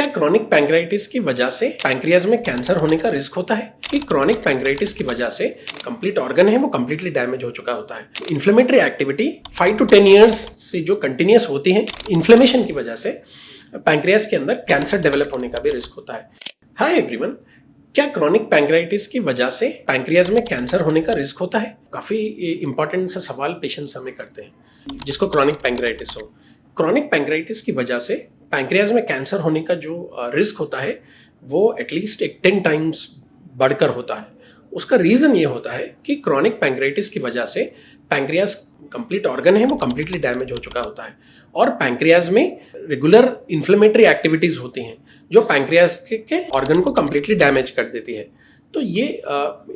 क्या क्रोनिक पैंक्रेटिस की वजह से पैंक्रियाज में कैंसर होने का रिस्क होता है? कि क्रोनिक पैंक्रेटिस की वजह से कंप्लीट ऑर्गन है वो कंप्लीटली डैमेज हो चुका होता है। इन्फ्लेमेटरी एक्टिविटी 5 to 10 ईयर्स से जो कंटिन्यूस होती है, इन्फ्लेमेशन की वजह से पैंक्रियाज के अंदर कैंसर डेवलप होने का भी रिस्क होता है। हाय एवरीवन, क्या क्रोनिक पैंक्रेटिस की वजह से पैंक्रियाज में कैंसर होने का रिस्क होता है? काफ़ी इंपॉर्टेंट सा सवाल पेशेंट्स हमें करते हैं जिसको क्रोनिक पैंक्रेटिस हो। क्रोनिक पैंक्रेटिस की वजह से पैंक्रियाज में कैंसर होने का जो रिस्क होता है वो एटलीस्ट 10 टाइम्स बढ़कर होता है। उसका रीज़न ये होता है कि क्रोनिक पैंक्रेटिस की वजह से पैंक्रियाज कंप्लीट ऑर्गन है वो कंप्लीटली डैमेज हो चुका होता है और पैंक्रियाज में रेगुलर इन्फ्लेमेटरी एक्टिविटीज़ होती हैं जो पैंक्रियाज के ऑर्गन को कंप्लीटली डैमेज कर देती है। तो ये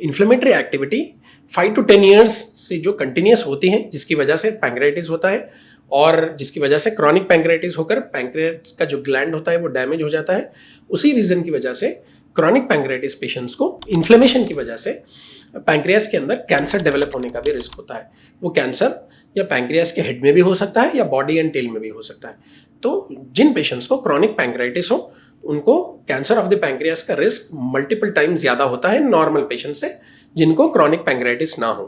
इन्फ्लेमेटरी एक्टिविटी 5 to 10 ईयर्स से जो कंटिन्यूस होती हैं जिसकी वजह से पैंक्रेटिस होता है और जिसकी वजह से क्रोनिक पैंक्रेटिस होकर पैंक्रियाज का जो ग्लैंड होता है वो डैमेज हो जाता है। उसी रीज़न की वजह से क्रोनिक पैंक्रेटिस पेशेंट्स को इन्फ्लेमेशन की वजह से पैंक्रियाज के अंदर कैंसर डेवलप होने का भी रिस्क होता है। वो कैंसर या पैंक्रियाज के हेड में भी हो सकता है या बॉडी एंड टेल में भी हो सकता है। तो जिन पेशेंट्स को क्रोनिक पैंक्रेटिस हो उनको कैंसर ऑफ द पैंक्रियाज का रिस्क मल्टीपल टाइम ज़्यादा होता है नॉर्मल पेशेंट से जिनको क्रोनिक पैंक्रेटिस ना हो।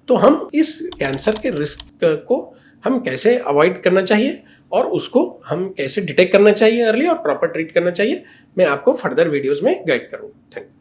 तो हम इस कैंसर के रिस्क को हम कैसे अवॉइड करना चाहिए और उसको हम कैसे डिटेक्ट करना चाहिए अर्ली और प्रॉपर ट्रीट करना चाहिए, मैं आपको फर्दर वीडियोस में गाइड करूँगा। Thank you.